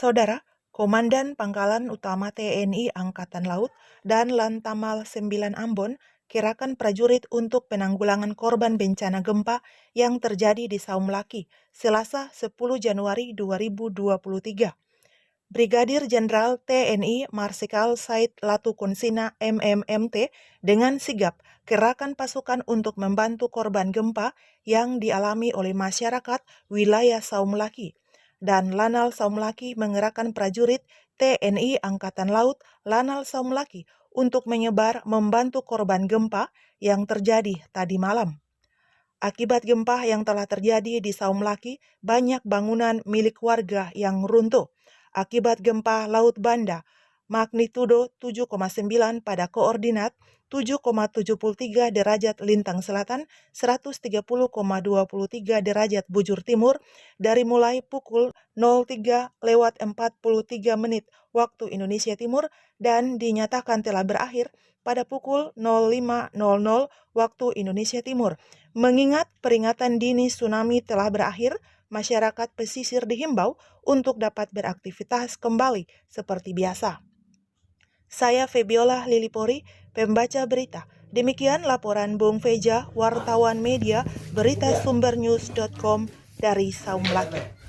Saudara, Komandan Pangkalan Utama TNI Angkatan Laut dan Lantamal 9 Ambon kerahkan prajurit untuk penanggulangan korban bencana gempa yang terjadi di Saumlaki, Selasa 10 Januari 2023. Brigadir Jenderal TNI Marsikal Said Latukonsina MMMT dengan sigap kerahkan pasukan untuk membantu korban gempa yang dialami oleh masyarakat wilayah Saumlaki. Dan Lanal Saumlaki mengerahkan prajurit TNI Angkatan Laut Lanal Saumlaki untuk menyebar membantu korban gempa yang terjadi tadi malam. Akibat gempa yang telah terjadi di Saumlaki, banyak bangunan milik warga yang runtuh. Akibat gempa Laut Banda, magnitudo 7,9 pada koordinat 7,73 derajat lintang selatan, 130,23 derajat bujur timur, dari mulai pukul 03:43 waktu Indonesia Timur dan dinyatakan telah berakhir pada pukul 05:00 waktu Indonesia Timur. Mengingat peringatan dini tsunami telah berakhir, masyarakat pesisir dihimbau untuk dapat beraktivitas kembali seperti biasa. Saya Febiola Lilipori, pembaca berita. Demikian laporan Bung Feja, wartawan media berita sumbernews.com dari Saumlaki.